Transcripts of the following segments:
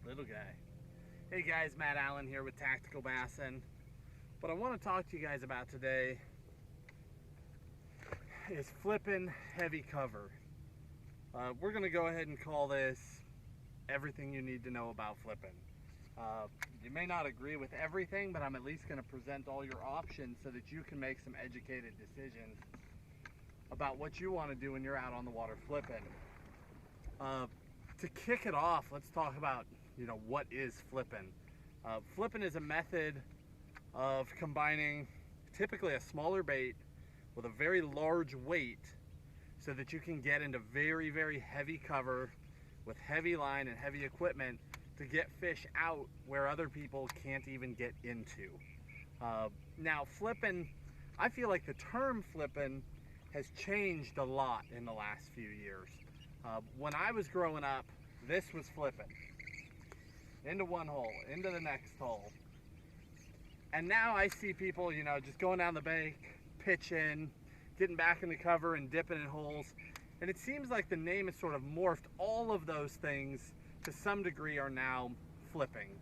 Little guy. Hey guys, Matt Allen here with TacticalBassin. What I want to talk to you guys about today is flipping heavy cover. We're going to go ahead and call this everything you need to know about flipping. You may not agree with everything, but I'm at least going to present all your options so that you can make some educated decisions about what you want to do when you're out on the water flipping. To kick it off, let's talk about what is flipping. Flipping is a method of combining typically a smaller bait with a very large weight so that you can get into very, very heavy cover with heavy line and heavy equipment to get fish out where other people can't even get into. Now flipping, I feel like the term flipping has changed a lot in the last few years. When I was growing up, this was flipping. Into one hole, into the next hole. And now I see people, just going down the bank, pitching, getting back in the cover and dipping in holes. And it seems like the name has sort of morphed. All of those things to some degree are now flipping.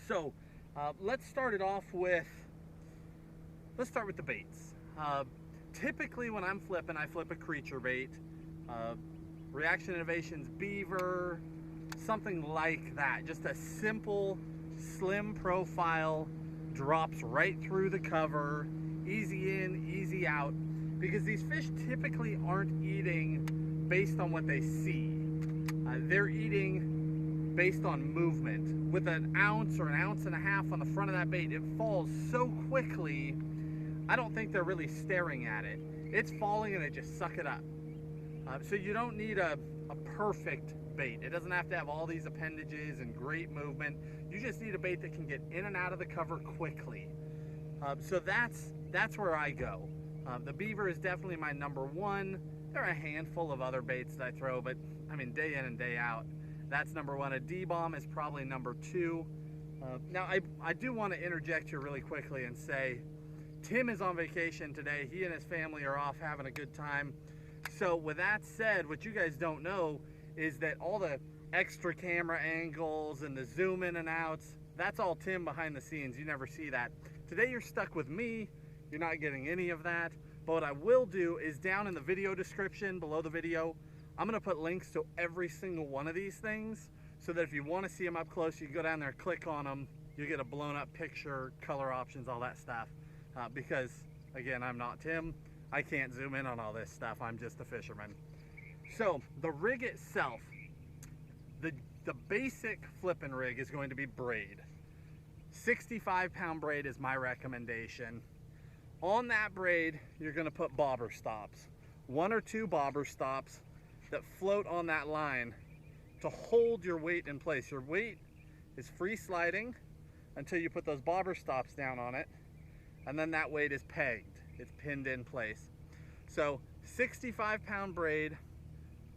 So let's start with the baits. Typically when I'm flipping, I flip a creature bait. Reaction Innovations beaver, something like that. Just a simple, slim profile, drops right through the cover, easy in, easy out, because these fish typically aren't eating based on what they see. They're eating based on movement. With an ounce or an ounce and a half on the front of that bait, it falls so quickly, I don't think they're really staring at it. It's falling and they just suck it up. So you don't need a perfect bait. It doesn't have to have all these appendages and great movement. You just need a bait that can get in and out of the cover quickly. So that's where I go. The beaver is definitely my number one. There are a handful of other baits that I throw, but I mean day in and day out, that's number one. A D-bomb is probably number two. Now I do want to interject here really quickly and say Tim is on vacation today. He and his family are off having a good time. So with that said, what you guys don't know is that all the extra camera angles and the zoom in and outs, that's all Tim behind the scenes. You never see that. Today you're stuck with me. You're not getting any of that. But what I will do is down in the video description below the video, I'm going to put links to every single one of these things so that if you want to see them up close, you can go down there, click on them. You get a blown up picture, color options, all that stuff. Because again, I'm not Tim. I can't zoom in on all this stuff. I'm just a fisherman. So the rig itself, the basic flipping rig is going to be braid. 65-pound braid is my recommendation. On that braid, you're going to put bobber stops. 1 or 2 bobber stops that float on that line to hold your weight in place. Your weight is free sliding until you put those bobber stops down on it, and then that weight is pegged. It's pinned in place. So 65-pound braid,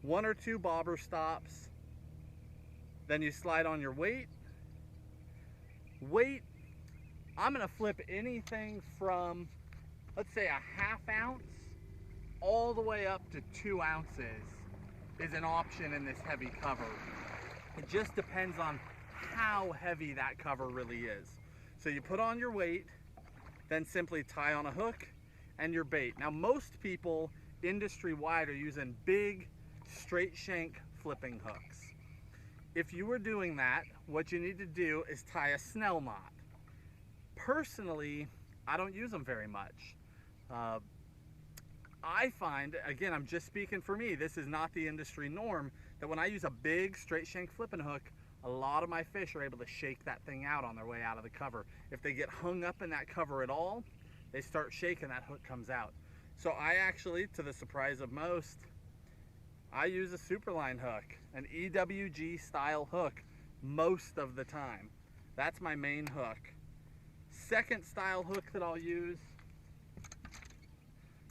1 or 2 bobber stops, then you slide on your weight. Weight, I'm gonna flip anything from, let's say, a ½ ounce all the way up to 2 ounces is an option in this heavy cover. It just depends on how heavy that cover really is. So you put on your weight, then simply tie on a hook and your bait. Now most people industry-wide are using big straight shank flipping hooks. If you were doing that, what you need to do is tie a snell knot. Personally, I don't use them very much. I find, again, I'm just speaking for me, this is not the industry norm, that when I use a big straight shank flipping hook, a lot of my fish are able to shake that thing out on their way out of the cover. If they get hung up in that cover at all, they start shaking, that hook comes out. So I actually, to the surprise of most, I use a Superline hook, an EWG style hook most of the time. That's my main hook. Second style hook that I'll use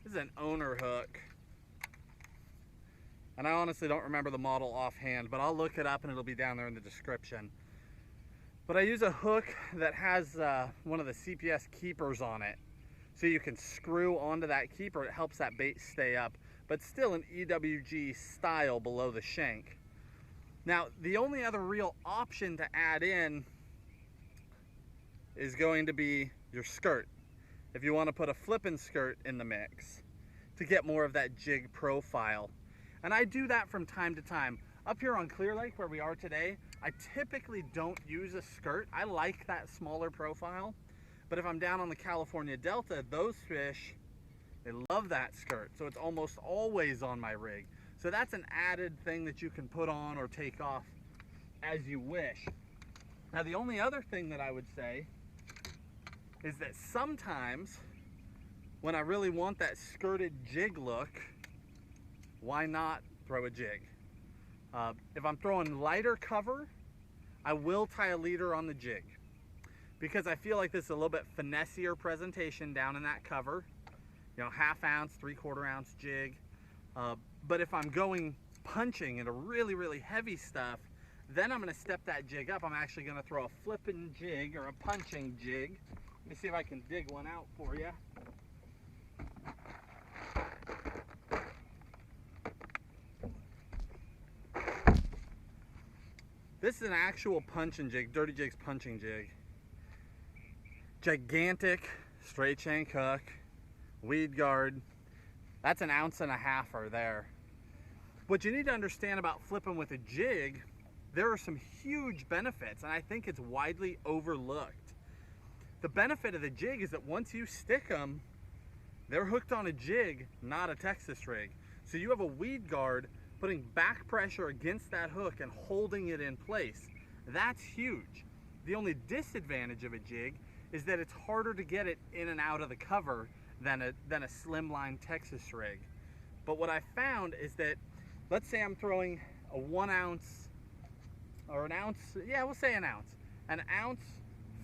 is an owner hook. And I honestly don't remember the model offhand, but I'll look it up and it'll be down there in the description. But I use a hook that has one of the CPS keepers on it. So you can screw onto that keeper, it helps that bait stay up, but still an EWG style below the shank. Now, the only other real option to add in is going to be your skirt. If you want to put a Flippin skirt in the mix to get more of that jig profile. And I do that from time to time. Up here on Clear Lake where we are today, I typically don't use a skirt. I like that smaller profile. But if I'm down on the California Delta, those fish, they love that skirt. So it's almost always on my rig. So that's an added thing that you can put on or take off as you wish. Now the only other thing that I would say is that sometimes when I really want that skirted jig look, why not throw a jig? If I'm throwing lighter cover, I will tie a leader on the jig because I feel like this is a little bit finessier presentation down in that cover. You know, 1/2 ounce, 3/4 ounce jig. But if I'm going punching into really, really heavy stuff, then I'm gonna step that jig up. I'm actually gonna throw a flipping jig or a punching jig. Let me see if I can dig one out for you. This is an actual punching jig, Dirty Jig's punching jig. Gigantic straight shank hook, weed guard. That's 1.5 ounces there. What you need to understand about flipping with a jig, there are some huge benefits, and I think it's widely overlooked. The benefit of the jig is that once you stick them, they're hooked on a jig, not a Texas rig. So you have a weed guard putting back pressure against that hook and holding it in place. That's huge. The only disadvantage of a jig is that it's harder to get it in and out of the cover than a slimline Texas rig. But what I found is that, let's say I'm throwing a 1 ounce or an ounce, yeah, we'll say an ounce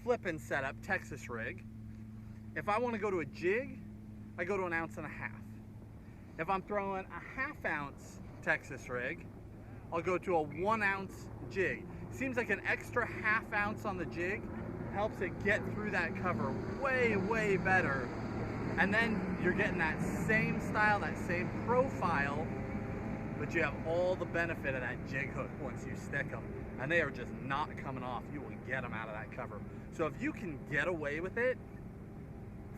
flipping setup Texas rig. If I want to go to a jig, I go to 1.5 ounces. If I'm throwing a 1/2 ounce Texas rig, I'll go to a 1 ounce jig. Seems like an extra 1/2 ounce on the jig helps it get through that cover way, way better. And then you're getting that same style, that same profile, but you have all the benefit of that jig hook once you stick them. And they are just not coming off. You will get them out of that cover. So if you can get away with it,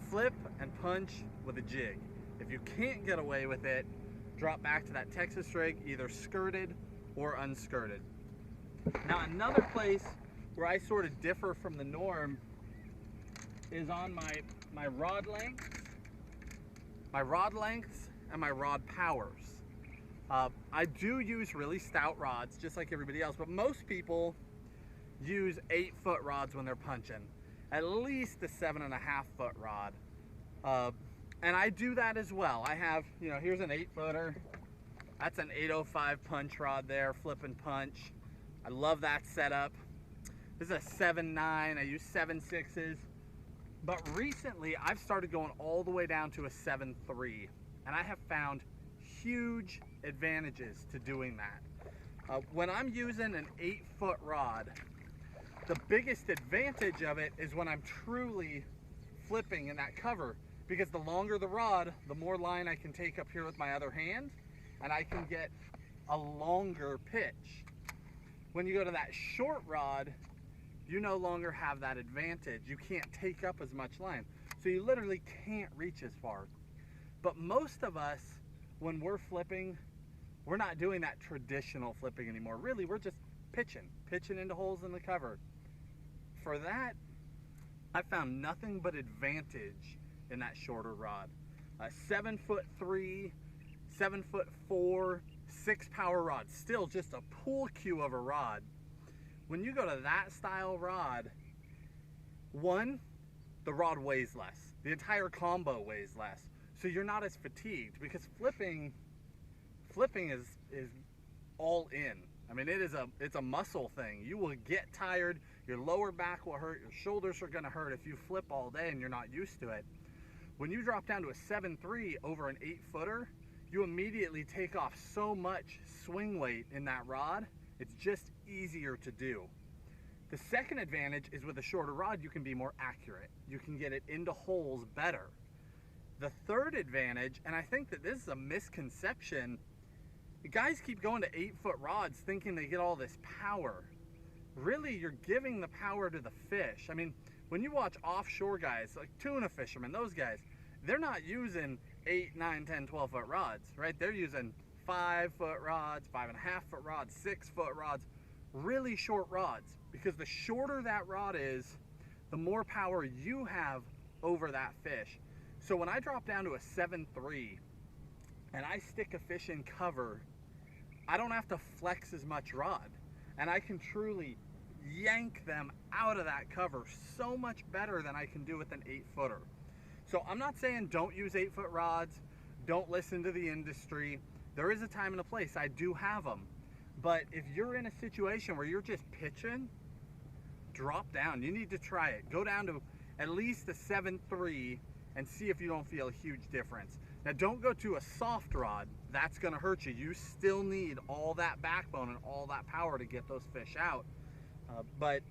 flip and punch with a jig. If you can't get away with it, drop back to that Texas rig, either skirted or unskirted. Now another place where I sort of differ from the norm is on my rod lengths and my rod powers. I do use really stout rods just like everybody else, but most people use 8-foot rods when they're punching, at least a 7.5 foot rod. And I do that as well. I have, you know, here's an 8-footer. That's an 805 punch rod there, flip and punch. I love that setup. This is a 7.9, I use 7.6s. But recently, I've started going all the way down to a 7.3. And I have found huge advantages to doing that. When I'm using an 8-foot rod, the biggest advantage of it is when I'm truly flipping in that cover. Because the longer the rod, the more line I can take up here with my other hand, and I can get a longer pitch. When you go to that short rod, you no longer have that advantage. You can't take up as much line. So you literally can't reach as far. But most of us, when we're flipping, we're not doing that traditional flipping anymore. Really, we're just pitching into holes in the cover. For that, I found nothing but advantage in that shorter rod. A 7'3", 7'4", 6-power rod, still just a pool cue of a rod. When you go to that style rod, one, the rod weighs less. The entire combo weighs less. So you're not as fatigued, because flipping flipping is all in. I mean, it's a muscle thing. You will get tired, your lower back will hurt, your shoulders are gonna hurt if you flip all day and you're not used to it. When you drop down to a 7.3 over an 8-footer, you immediately take off so much swing weight in that rod, it's just easier to do. The second advantage is with a shorter rod, you can be more accurate. You can get it into holes better. The third advantage, and I think that this is a misconception, guys keep going to 8-foot rods thinking they get all this power. Really, you're giving the power to the fish. I mean, when you watch offshore guys, like tuna fishermen, those guys, they're not using 8, 9, 10, 12-foot rods, right? They're using 5-foot rods, 5.5-foot rods, 6-foot rods, really short rods. Because the shorter that rod is, the more power you have over that fish. So when I drop down to a 7.3 and I stick a fish in cover, I don't have to flex as much rod. And I can truly yank them out of that cover so much better than I can do with an 8-footer. So I'm not saying don't use 8-foot rods, don't listen to the industry. There is a time and a place, I do have them. But if you're in a situation where you're just pitching, drop down. You need to try it. Go down to at least a 7.3 and see if you don't feel a huge difference. Now don't go to a soft rod. That's gonna hurt you. You still need all that backbone and all that power to get those fish out. But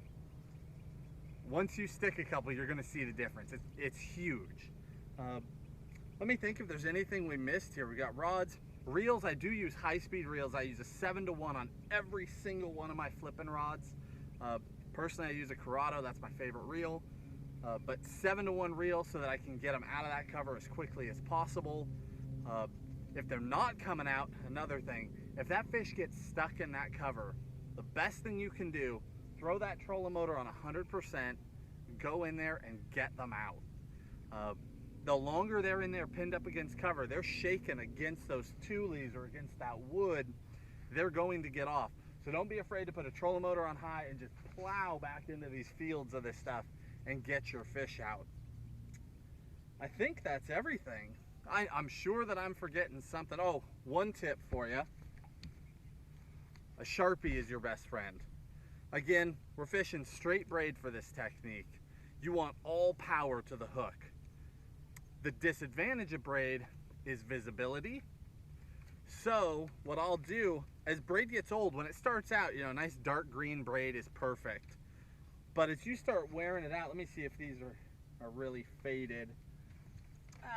once you stick a couple, you're gonna see the difference. It's huge. Let me think if there's anything we missed here. We got rods. Reels, I do use high-speed reels. I use a 7-to-1 on every single one of my flipping rods. Personally, I use a Corrado. That's my favorite reel. But 7-to-1 reel so that I can get them out of that cover as quickly as possible. If they're not coming out, another thing, if that fish gets stuck in that cover, the best thing you can do, throw that trolling motor on 100%, go in there and get them out. The longer they're in there pinned up against cover, they're shaking against those tules or against that wood, they're going to get off. So don't be afraid to put a trolling motor on high and just plow back into these fields of this stuff and get your fish out. I think that's everything. I'm sure that I'm forgetting something. Oh, one tip for you. A Sharpie is your best friend. Again, we're fishing straight braid for this technique. You want all power to the hook. The disadvantage of braid is visibility. So what I'll do, as braid gets old, when it starts out, you know, nice dark green braid is perfect. But as you start wearing it out, let me see if these are really faded.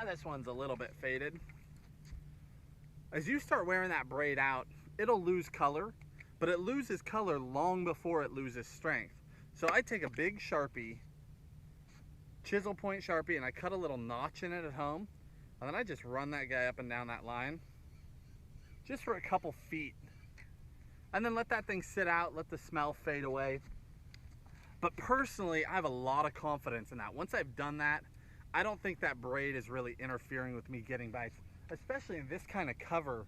This one's a little bit faded. As you start wearing that braid out, it'll lose color, but it loses color long before it loses strength. So I take a big Sharpie, chisel point Sharpie, and I cut a little notch in it at home, and then I just run that guy up and down that line just for a couple feet, and then let that thing sit out, let the smell fade away. But personally, I have a lot of confidence in that. Once I've done that, I don't think that braid is really interfering with me getting bites, especially in this kind of cover.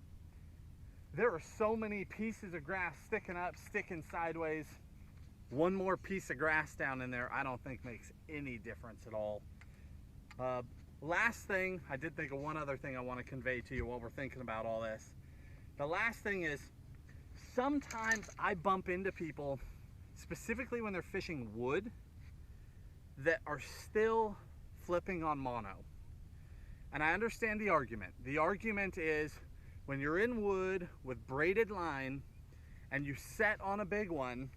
There are so many pieces of grass sticking up, sticking sideways. One more piece of grass down in there, I don't think makes any difference at all. Last thing, I did think of one other thing I want to convey to you while we're thinking about all this. The last thing is, sometimes I bump into people, specifically when they're fishing wood, that are still flipping on mono. And I understand the argument. The argument is, when you're in wood with braided line and you set on a big one,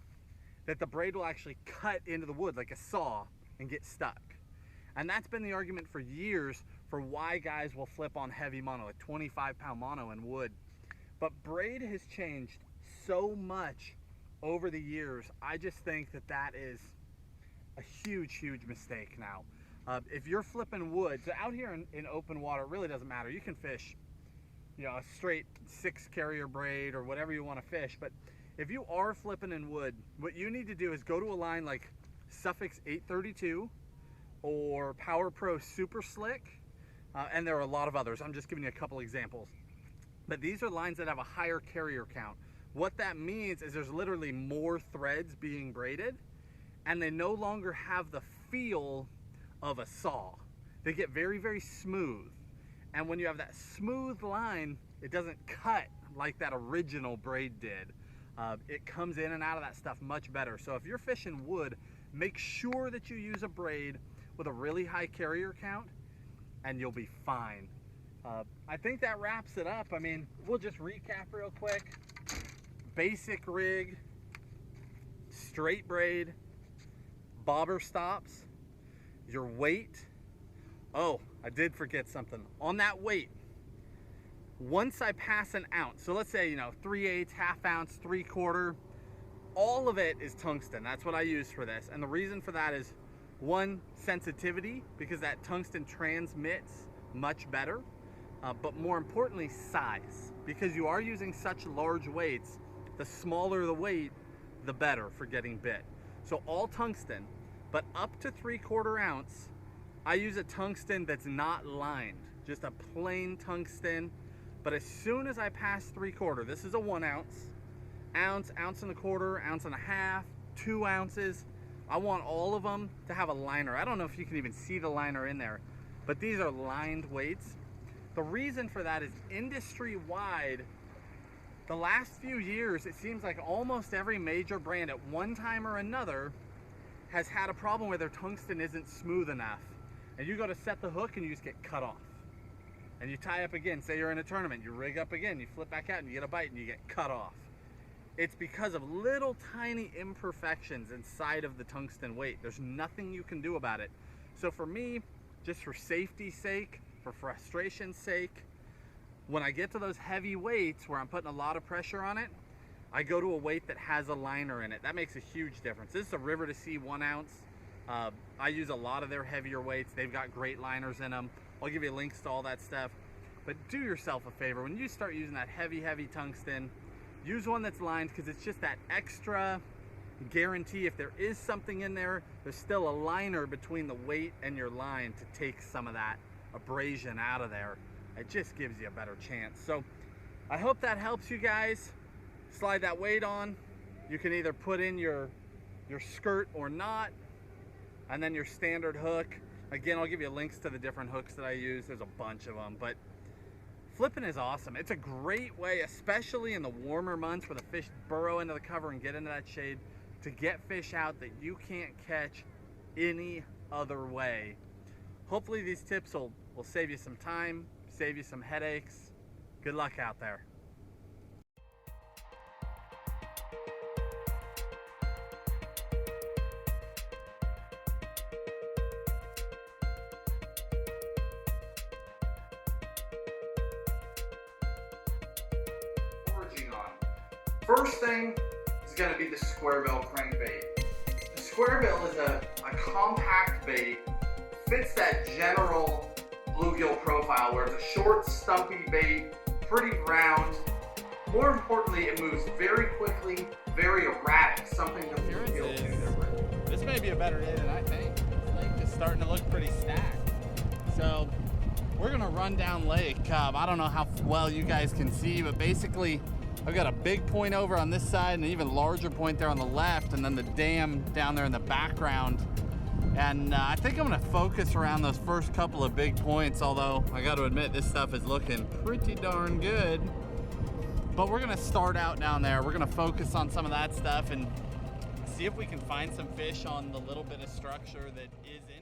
that the braid will actually cut into the wood like a saw and get stuck. And that's been the argument for years for why guys will flip on heavy mono, like 25-pound mono in wood. But braid has changed so much over the years. I just think that that is a huge, huge mistake now. If you're flipping wood, so out here in open water, it really doesn't matter. You can fish, you know, a straight 6-carrier braid or whatever you want to fish. But if you are flipping in wood, what you need to do is go to a line like Suffix 832 or Power Pro Super Slick, and there are a lot of others. I'm just giving you a couple examples. But these are lines that have a higher carrier count. What that means is there's literally more threads being braided, and they no longer have the feel of a saw. They get very, very smooth. And when you have that smooth line, it doesn't cut like that original braid did. It comes in and out of that stuff much better. So if you're fishing wood, make sure that you use a braid with a really high carrier count and you'll be fine. I think that wraps it up. I mean, we'll just recap real quick. Basic rig, straight braid, bobber stops, your weight. Oh, I did forget something. On that weight, once I pass an ounce, so let's say, 3/8, half ounce, 3/4, all of it is tungsten. That's what I use for this. And the reason for that is, one, sensitivity, because that tungsten transmits much better. But more importantly, size, because you are using such large weights. The smaller the weight, the better for getting bit. So all tungsten, but up to 3/4 ounce, I use a tungsten that's not lined, just a plain tungsten. But as soon as I pass 3/4, this is a 1 ounce, ounce, ounce and a quarter, ounce and a half, 2 ounces. I want all of them to have a liner. I don't know if you can even see the liner in there, but these are lined weights. The reason for that is industry-wide, the last few years, it seems like almost every major brand at one time or another has had a problem where their tungsten isn't smooth enough. And you go to set the hook and you just get cut off. And you tie up again, say you're in a tournament, you rig up again, you flip back out and you get a bite and you get cut off. It's because of little tiny imperfections inside of the tungsten weight. There's nothing you can do about it. So for me, just for safety's sake, for frustration's sake, when I get to those heavy weights where I'm putting a lot of pressure on it, I go to a weight that has a liner in it. That makes a huge difference. This is a River to Sea 1 ounce. I use a lot of their heavier weights. They've got great liners in them. I'll give you links to all that stuff. But do yourself a favor. When you start using that heavy tungsten, use one that's lined, because it's just that extra guarantee. If there is something in there, there's still a liner between the weight and your line to take some of that abrasion out of there. It just gives you a better chance. So I hope that helps you guys. Slide that weight on. You can either put in your skirt or not, and then your standard hook. Again, I'll give you links to the different hooks that I use. There's a bunch of them, but flipping is awesome. It's a great way, especially in the warmer months where the fish burrow into the cover and get into that shade, to get fish out that you can't catch any other way. Hopefully these tips will save you some time, save you some headaches. Good luck out there. Foraging on. First thing is going to be the square bill crankbait. The square bill is a compact bait, fits that general bluegill profile where it's a short, stumpy bait, pretty round. More importantly, it moves very quickly, very erratic, something that bluegill do different. This may be a better day than I think. The lake is starting to look pretty stacked. So we're gonna run down lake. I don't know how well you guys can see, but basically I've got a big point over on this side and an even larger point there on the left, and then the dam down there in the background. And I think I'm gonna focus around those first couple of big points, although I gotta admit this stuff is looking pretty darn good. But we're gonna start out down there. We're gonna focus on some of that stuff and see if we can find some fish on the little bit of structure that is in